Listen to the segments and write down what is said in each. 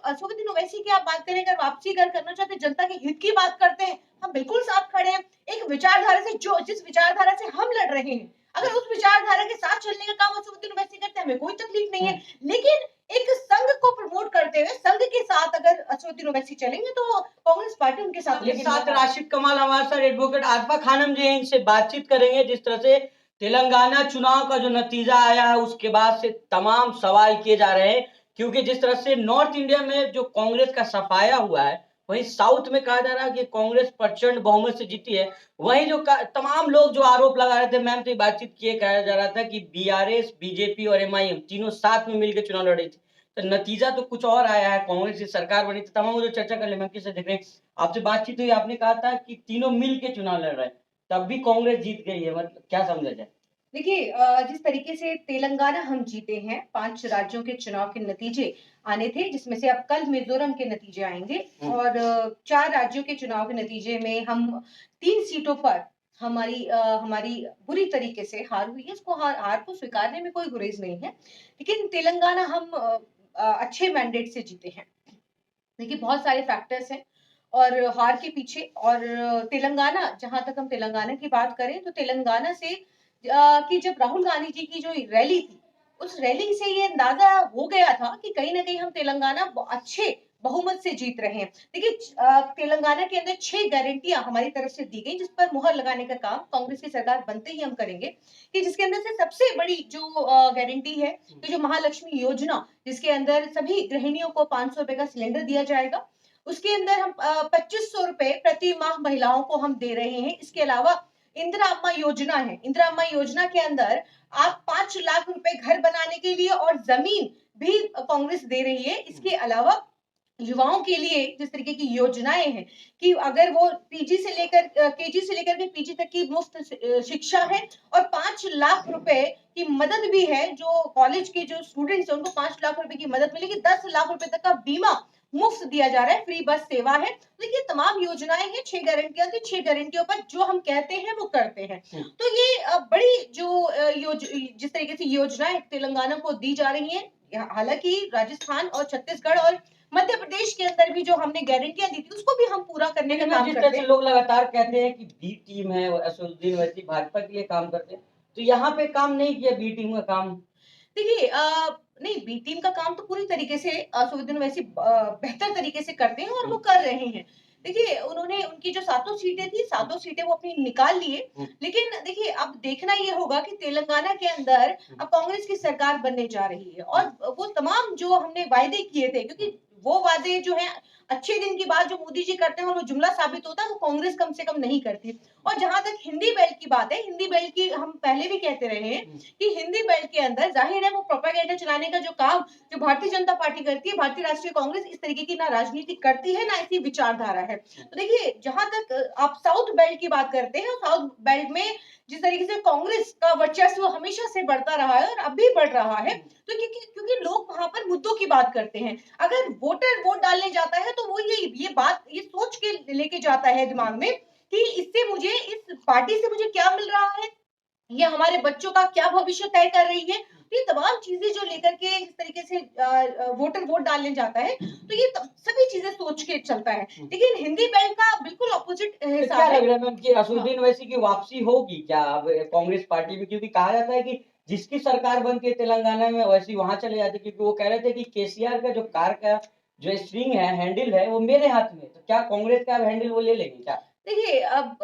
असदुद्दीन ओवैसी की आप बात करें, अगर वापसी अगर करना चाहते हैं, जनता के हित की बात करते हैं, हम बिल्कुल साथ खड़े हैं। एक विचारधारा से जिस विचारधारा से हम लड़ रहे हैं, अगर उस विचारधारा के साथ चलने का काम असदुद्दीन ओवैसी करते हैं, हमें कोई तकलीफ नहीं है। लेकिन एक संघ को प्रमोट करते हुए संघ के साथ अगर असदुद्दीन ओवैसी चलेंगे तो कांग्रेस पार्टी उनके साथ लेकिन साथ राशिद कमाल हमारे साथ एडवोकेट आसफा खानम जी हैं, इनसे बातचीत करेंगे। जिस तरह से तेलंगाना चुनाव का जो नतीजा आया है उसके बाद से तमाम सवाल किए जा रहे हैं, क्योंकि जिस तरह से नॉर्थ इंडिया में जो कांग्रेस का सफाया हुआ है, वहीं साउथ में कहा जा रहा है कि कांग्रेस प्रचंड बहुमत से जीती है। वहीं जो तमाम लोग जो आरोप लगा रहे थे, मैम से बातचीत किए, कहा जा रहा था कि बीआरएस, बीजेपी और एमआईएम तीनों साथ में मिलकर चुनाव लड़ रही थी। तो नतीजा तो कुछ और आया है, कांग्रेस की सरकार बनी। तो तमाम जो चर्चा कर ले, मैम किसे देख रहे हैं, आपसे बातचीत हुई, आपने कहा था कि तीनों मिल के चुनाव लड़ रहे हैं, तब भी कांग्रेस जीत गई है, मतलब क्या समझा जाए? देखिए, जिस तरीके से तेलंगाना हम जीते हैं, 5 राज्यों के चुनाव के नतीजे आने थे, जिसमें से अब कल मिजोरम के नतीजे आएँगे और 4 राज्यों के चुनाव के नतीजे में हम 3 सीटों पर हमारी बुरी तरीके से हार हुई है। इसको हार हार को स्वीकारने में कोई गुरेज़ नहीं है। लेकिन तेलंगाना हम अच्छे मैंडेट से जीते हैं। देखिए, बहुत सारे फैक्टर्स हैं और हार के पीछे और तेलंगाना, जहाँ तक हम तेलंगाना की बात करें तो तेलंगाना से कि जब राहुल गांधी जी की जो रैली थी, उस रैली से ये अंदाजा हो गया था कि कहीं न कहीं हम तेलंगाना अच्छे बहुमत से जीत रहे हैं। देखिए, तेलंगाना के अंदर 6 गारंटियाँ हमारी तरफ से दी गई, जिस पर मुहर लगाने का काम कांग्रेस की सरकार बनते ही हम करेंगे, कि जिसके अंदर से सबसे बड़ी जो गारंटी है, कि जो महालक्ष्मी योजना, जिसके अंदर सभी गृहिणियों को ₹500 का सिलेंडर दिया जाएगा। उसके अंदर हम ₹2500 प्रति माह महिलाओं को हम दे रहे हैं। इसके अलावा इंदिरा अम्मा योजना है। इंदिरा अम्मा योजना के अंदर आप 5 लाख रुपए घर बनाने के लिए और ज़मीन भी कांग्रेस दे रही है। इसके अलावा युवाओं के लिए जिस तरीके की योजनाएँ हैं कि अगर वो पीजी से लेकर केजी से लेकर के पीजी तक की मुफ्त शिक्षा है और 5 लाख रुपए की मदद भी है, जो कॉलेज के जो स्टूडेंट्स हैं उनको 5 लाख रुपए की मदद मिलेगी, 10 लाख रुपए तक का बीमा मुफ्त दिया जा रहा है, फ्री बस सेवा है। तो ये तमाम योजनाएँ हैं, 6 गारंटियाँ थी, 6 गारंटियों पर जो हम कहते हैं वो करते हैं। तो ये बड़ी जो जिस तरीके से योजनाएँ तेलंगाना को दी जा रही हैं, हालाँकि राजस्थान और छत्तीसगढ़ और मध्य प्रदेश के अंदर भी जो हमने गारंटियां दी थी उसको भी हम पूरा करने का काम जिस करते तरह से हैं। लोग लगातार कहते हैं कि बी टीम है और असदुद्दीन ओवैसी भाजपा के लिए काम करते हैं, तो यहाँ पे काम नहीं किया बी टीम का काम? देखिए, नहीं, बी टीम का काम तो पूरी तरीके से असदुद्दीन ओवैसी बेहतर तरीके से करते हैं और वो कर रहे हैं। देखिए, उन्होंने उनकी जो सातों सीटें थी, सातों सीटें वो अपनी निकाल लिए। लेकिन देखिए, अब देखना ये होगा कि तेलंगाना के अंदर अब कांग्रेस की सरकार बनने जा रही है और वो तमाम जो हमने वायदे किए थे, क्योंकि वो वादे जो हैं अच्छे दिन की बात जो मोदी जी करते हैं और वो जुमला साबित होता है, वो कांग्रेस कम से कम नहीं करती। और जहां तक हिंदी बेल्ट की बात है, हिंदी बेल्ट की हम पहले भी कहते रहे हैं कि हिंदी बेल्ट के अंदर जाहिर है वो प्रोपेगेंडा चलाने का जो काम जो भारतीय जनता पार्टी करती है, भारतीय राष्ट्रीय कांग्रेस इस तरीके की ना राजनीति करती है, ना ऐसी विचारधारा है। तो देखिए, जहां तक आप साउथ बेल्ट की बात करते हैं, साउथ बेल्ट में जिस तरीके से कांग्रेस का वर्चस्व हमेशा से बढ़ता रहा है और अब भी बढ़ रहा है, तो क्योंकि क्योंकि लोग वहां पर मुद्दों की बात करते हैं। अगर वोटर वोट डालने जाता है तो वो ये बात ये सोच के लेके जाता है दिमाग में कि इससे मुझे इस पार्टी से मुझे क्या मिल रहा है, ये हमारे बच्चों का क्या भविष्य तय कर रही है। तो ये तमाम चीजें जो लेकर के इस तरीके से वोटर वोट डालने जाता है, तो ये सभी चीजें सोच के चलता है। लेकिन हिंदी बेल्ट का बिल्कुल ऑपोजिट तो हिसाब क्या है। लग रहा है मैम कि हाँ, असदुद्दीन ओवैसी की वापसी होगी क्या अब कांग्रेस पार्टी में? क्योंकि कहा जाता है कि जिसकी सरकार बनती है तेलंगाना में, वैसी वहां चले जाते हैं, क्योंकि वो कह रहे थे कि केसीआर का जो कार का जो स्ट्रिंग है, हैंडल है, वो मेरे हाथ में है। तो क्या कांग्रेस का हैंडल वो ले लेंगे क्या? देखिए, अब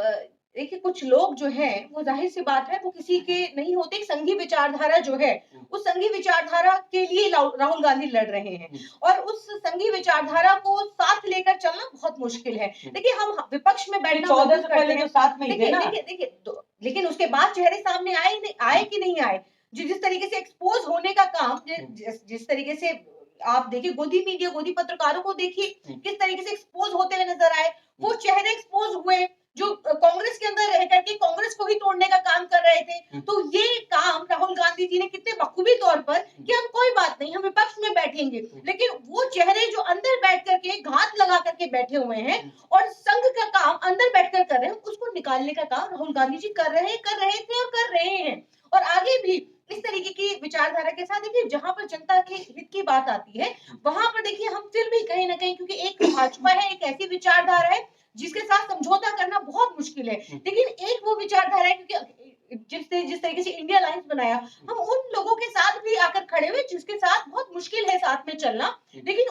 देखिए, कुछ लोग जो हैं वो ज़ाहिर-सी बात है वो किसी के नहीं होते। एक संघी विचारधारा जो है, उस संघी विचारधारा के लिए राहुल गांधी लड़ रहे हैं और उस संघी विचारधारा को साथ लेकर चलना बहुत मुश्किल है। देखिए, हम विपक्ष में बैठना 14 पसंद से करते पहले तो हैं। साथ में ही थे देखिए ना? देखिए देखिए तो लेकिन उसके बाद चेहरे सामने आए कि नहीं आए? जिस तरीके से एक्सपोज़ होने का काम जिस जिस तरीके से आप देखिए, गोदी मीडिया, गोदी पत्रकारों को देखिए, किस तरीके से एक्सपोज़ होते हुए नज़र आए। वो चेहरे एक्सपोज़ हुए जो कांग्रेस के अंदर रह करके कांग्रेस को ही तोड़ने का काम कर रहे थे। तो ये काम राहुल गांधी जी ने कितने बखूबी तौर पर कि हम कोई बात नहीं, हम विपक्ष में बैठेंगे। लेकिन वो चेहरे जो अंदर बैठ करके घात लगा करके बैठे हुए हैं और संघ का काम अंदर बैठकर कर रहे हैं, उसको निकालने का काम राहुल गांधी जी कर रहे थे और कर रहे हैं। और आगे भी इस तरीके की विचारधारा के साथ देखिए जहां पर जनता के हित की बात आती है वहां पर देखिए हम फिर भी कहीं ना कहीं, क्योंकि एक भाजपा है, एक ऐसी विचारधारा है जिसके साथ समझौता करना बहुत मुश्किल है, लेकिन एक वो विचारधारा है, क्योंकि जिस तरीके से इंडिया अलायंस बनाया, हम उन लोगों के साथ भी आकर खड़े हुए जिसके साथ बहुत मुश्किल है साथ में चलना, लेकिन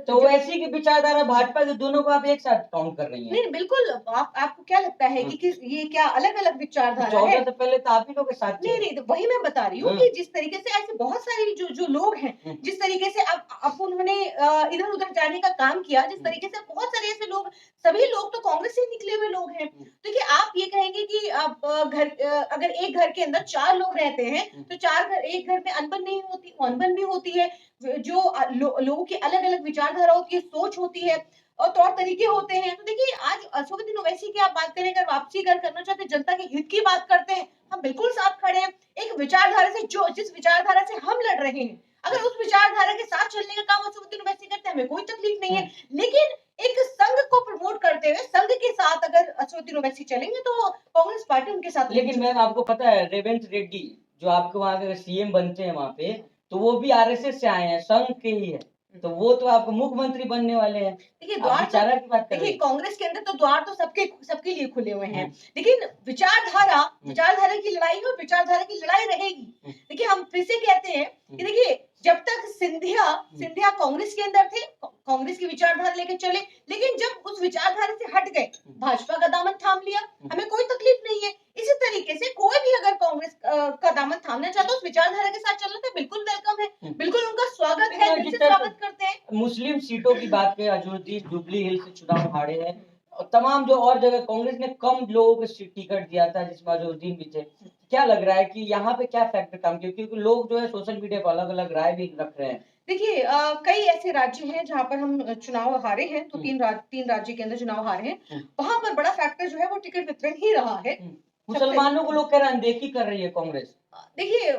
तो वैसी की विचारधारा भाजपा के दोनों को आप एक साथ काउंट कर रही हैं। नहीं बिल्कुल, आपको क्या लगता है कि ये क्या अलग अलग विचारधारा है? 14 से पहले तो आप ही लोग के साथ थे। नहीं नहीं, तो वही मैं बता रही हूँ कि जिस तरीके से ऐसे बहुत सारे जो जो लोग हैं, जिस तरीके से अब उन्होंने इधर उधर जाने का काम किया, जिस तरीके से बहुत सारे ऐसे लोग, सभी लोग तो कांग्रेस से निकले हुए लोग हैं। देखिए आप ये कहेंगे कि आप अगर एक घर के अंदर 4 लोग रहते हैं तो एक घर में अनबन नहीं होती, अनबन भी होती है, जो लोगों की अलग अलग विचारधारा होती है, सोच होती है और तौर तरीके होते हैं। तो देखिए आज असुद्दीन ओवैसी की आप बात करें, अगर वापसी अगर करना चाहते हैं, जनता के हित की बात करते हैं, हम बिल्कुल साथ खड़े हैं। एक विचारधारा से, जो जिस विचारधारा से हम लड़ रहे हैं, अगर उस विचारधारा के साथ चलने का काम असुद्दीन ओवैसी करते हैं, हमें कोई तकलीफ नहीं है, लेकिन एक संघ को प्रमोट करते हुए संघ के साथ अगर असुद्दीन ओवैसी चलेंगे तो कांग्रेस पार्टी उनके साथ। लेकिन मैम आपको पता है रेवंत रेड्डी जो आपके वहाँ के सीएम बनते हैं वहाँ पे, तो वो भी आरएसएस से आए हैं, संघ के ही है, तो वो तो आपको मुख्यमंत्री बनने वाले हैं। देखिए आप द्वार विचारा की बात कर रहे देखिए हैं। कांग्रेस के अंदर तो द्वार तो सबके लिए खुले हुए हैं, लेकिन विचारधारा की लड़ाई है और विचारधारा की लड़ाई रहेगी। देखिए हम फिर से कहते हैं कि देखिए जब तक सिंधिया कांग्रेस के अंदर थे, कांग्रेस की विचारधारा लेकर चले, लेकिन जब उस विचारधारा से हट गए, भाजपा का दामन थाम लिया, हमें कोई तकलीफ नहीं है। इसी तरीके से कोई भी अगर कांग्रेस का दामन थामना चाहता है, उस विचारधारा के साथ चलना तो बिल्कुल वेलकम है, बिल्कुल उनका स्वागत है, दिल से स्वागत करते हैं। मुस्लिम सीटों की बात करें, अजहरुद्दीन जुबली हिल से चुनाव हारे हैं, और तमाम जो और जगह कांग्रेस ने कम लोगों को टिकट दिया था जिसमें अजहरुद्दीन भी थे। क्या लग रहा है कि यहाँ पे क्या फैक्टर काम किया, क्योंकि लोग जो है सोशल मीडिया पर अलग अलग राय भी रख रहे हैं। देखिए कई ऐसे राज्य हैं जहां पर हम चुनाव हारे हैं, तो तीन राज्य के अंदर चुनाव हारे हैं, वहां पर बड़ा फैक्टर जो है वो टिकट वितरण ही रहा है। मुसलमानों को लोग कह रहे हैं अनदेखी कर रही है कांग्रेस। देखिए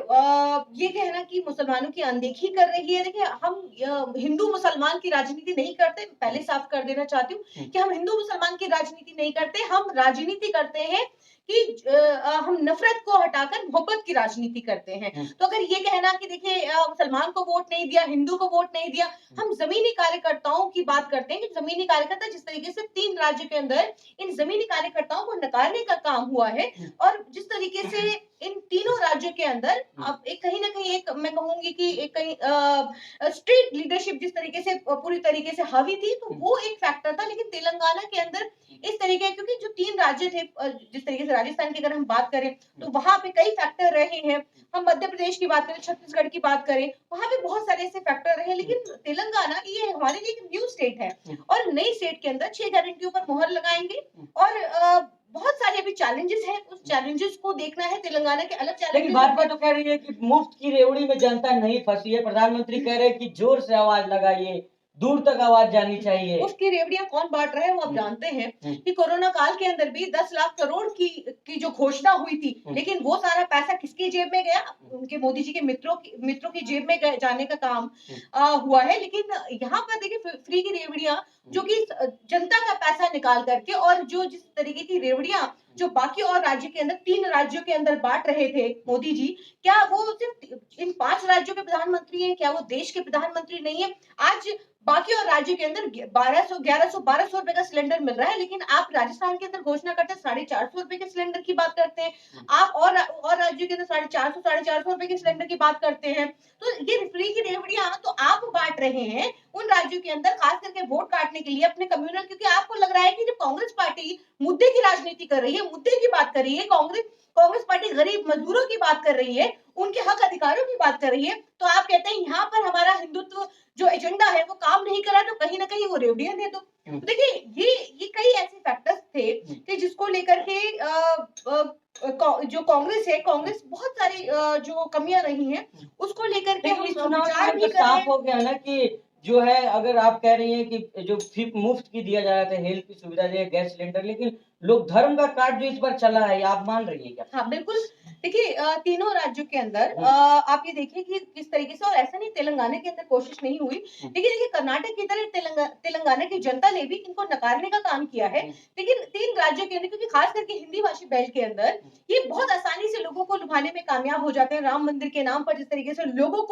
ये कहना कि मुसलमानों की अनदेखी कर रही है, देखिए हम हिंदू मुसलमान की राजनीति नहीं करते, पहले साफ कर देना चाहती हूँ कि हम हिंदू मुसलमान की राजनीति नहीं करते, हम राजनीति करते हैं कि हम नफरत को हटाकर मोहब्बत की राजनीति करते हैं। तो अगर ये कहना कि देखिए मुसलमान को वोट नहीं दिया, हिंदू को वोट नहीं दिया, हम जमीनी कार्यकर्ताओं की बात करते हैं कि जमीनी कार्यकर्ता जिस तरीके से 3 राज्य के अंदर इन जमीनी कार्यकर्ताओं को नकारने का काम हुआ है, और जिस तरीके से इन तीनों राज्यों के अंदर अब एक कहीं ना कहीं एक मैं कहूंगी कि एक कहीं स्ट्रीट लीडरशिप जिस तरीके से पूरी तरीके से हावी थी, तो वो एक फैक्टर था। लेकिन तेलंगाना के अंदर इस तरीके, क्योंकि जो 3 राज्य थे, जिस तरीके से राजस्थान की अगर हम बात करें तो वहां पे कई फैक्टर रहे हैं, हम मध्य प्रदेश की बात करें, छत्तीसगढ़ की बात करें, वहां पे बहुत सारे ऐसे फैक्टर रहे, लेकिन तेलंगाना ये हमारे लिए एक न्यू स्टेट है, और नई स्टेट के अंदर 6 गारंटियों पर मोहर लगाएंगे, और बहुत सारे अभी चैलेंजेस हैं, उस चैलेंजेस को देखना है, तेलंगाना के अलग चैलेंजेस। लेकिन भाजपा तो कह रही है कि मुफ्त की रेवड़ी में जनता नहीं फंसी है, प्रधानमंत्री कह रहे हैं कि जोर से आवाज लगाइए, दूर तक आवाज जानी चाहिए। उसकी रेवड़ियां कौन बांट रहा है वो आप जानते हैं कि कोरोना काल के अंदर भी 10 लाख करोड़ की जो घोषणा हुई थी, लेकिन वो सारा पैसा किसकी जेब में गया? उनके मोदी जी के मित्रों की जेब में जाने का काम हुआ है। लेकिन यहाँ पर देखिए फ्री की रेवड़ियां जो कि जनता का पैसा निकाल करके, और जो जिस तरीके की रेवड़ियां जो बाकी और राज्य के अंदर 3 राज्यों के अंदर बांट रहे थे मोदी जी, क्या वो सिर्फ इन 5 राज्यों के प्रधानमंत्री हैं? क्या वो देश के प्रधानमंत्री नहीं है? आज बाकी और राज्यों के अंदर 1200 रुपए का सिलेंडर मिल रहा है, लेकिन आप राजस्थान के अंदर घोषणा करते हैं 450 रुपए के सिलेंडर की बात करते हैं, आप और राज्यों के अंदर 450 रुपए के सिलेंडर की बात करते हैं। तो ये फ्री की रेवड़ियां तो आप बांट रहे हैं उन राज्यों के अंदर, खास करके वोट काटने के लिए अपने कम्युनल, क्योंकि आपको लग रहा है कि जब कांग्रेस पार्टी मुद्दे की राजनीति कर रही है, मुद्दे की बात कर रही है, कांग्रेस पार्टी गरीब मजदूरों की बात कर रही है, उनके हक अधिकारों की बात कर रही है, तो आप कहते हैं यहाँ पर हमारा हिंदुत्व जो एजेंडा है वो काम नहीं कर रहा, तो कहीं ना कहीं वो रेवड़ियां दे दो। तो देखिए ये कई ऐसे फैक्टर्स थे कि जिसको लेकर के जो कांग्रेस है, कांग्रेस बहुत सारी जो कमियां रही हैं उसको लेकर के हम विचार भी कर रहे साफ हैं। हो गया ना कि जो है, अगर आप कह रही हैं कि जो मुफ्त की दिया जा रहा था, हेल्थ की सुविधा दे, गैस सिलेंडर, लेकिन लोग धर्म का कार्ड जो इस बार चला है, आप मान रही हैं क्या? हाँ बिल्कुल, देखिए तीनों राज्यों के अंदर आप ये देखिए कि किस तरीके से, और ऐसा नहीं तेलंगाना के अंदर कोशिश नहीं हुई, लेकिन देखिए कर्नाटक की तरह तेलंगाना की जनता ने भी इनको नकारने का काम किया है। लेकिन 3 राज्यों के अंदर, क्योंकि खास करके हिंदी भाषी बेल्ट के अंदर ये बहुत आसानी से लोगों को लुभाने में कामयाब हो जाते हैं। राम मंदिर के नाम पर जिस तरीके से लोगों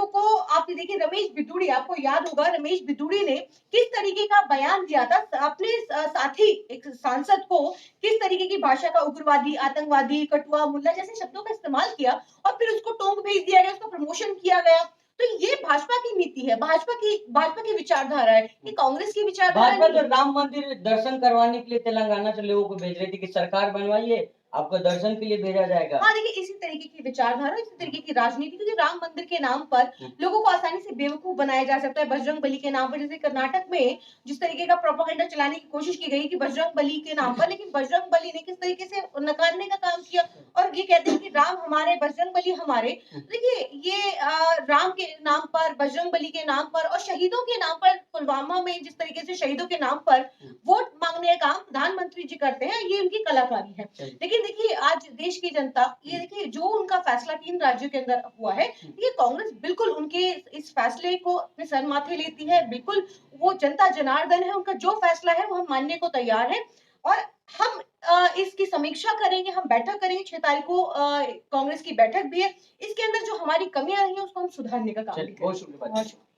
को आप ये देखिए, रमेश बिधूड़ी, आपको याद होगा रमेश बिधूड़ी ने किस तरीके का बयान दिया था अपने साथी एक सांसद को, किस तरीके की भाषा का उग्रवादी, आतंकवादी, कटुआ, मुल्ला जैसे शब्दों का इस्तेमाल किया और फिर उसको टोंक भेज दिया गया, उसका प्रमोशन किया गया। तो ये भाजपा की नीति है, भाजपा की विचारधारा है, ये कांग्रेस की विचारधारा भाजपा नहीं तो है। राम मंदिर दर्शन करवाने के लिए तेलंगाना से लोगों को भेज रही थी कि सरकार बनवाइए, आपको दर्शन के लिए भेजा जाएगा। हाँ, देखिए इसी तरीके की विचारधारा, इसी तरीके की राजनीति, क्योंकि राम मंदिर के नाम पर लोगों को आसानी से बेवकूफ बनाया जा सकता है। बजरंग बली के नाम पर, जैसे कर्नाटक में जिस तरीके का प्रोपेगेंडा चलाने की कोशिश की गई कि बजरंग बली के नाम पर, लेकिन बजरंग बली ने किस तरीके से नकारने का काम किया और ये कहते हैं कि राम हमारे, बजरंग बली हमारे। देखिए ये राम के नाम पर, बजरंग बली के नाम पर और शहीदों के नाम पर, पुलवामा में जिस तरीके से शहीदों के नाम पर वोट मांगने का काम प्रधानमंत्री जी करते हैं, ये उनकी कलाकारी है। लेकिन देखिए आज देश की जनता, ये देखिए जो उनका फैसला 3 राज्यों के अंदर हुआ है, ये कांग्रेस बिल्कुल उनके इस फैसले को अपने सर माथे लेती है। बिल्कुल वो जनता जनार्दन है, उनका जो फैसला है वो हम मानने को तैयार हैं और हम इसकी समीक्षा करेंगे, हम बैठक करेंगे। 6 तारीख को कांग्रेस की बैठक भी है। इसके अंदर जो हमारी कमियां रही हैं उसको हम सुधारने का काम भी चलिए, करेंगे। बहुत शुक्रिया। बहुत शुक्रिया।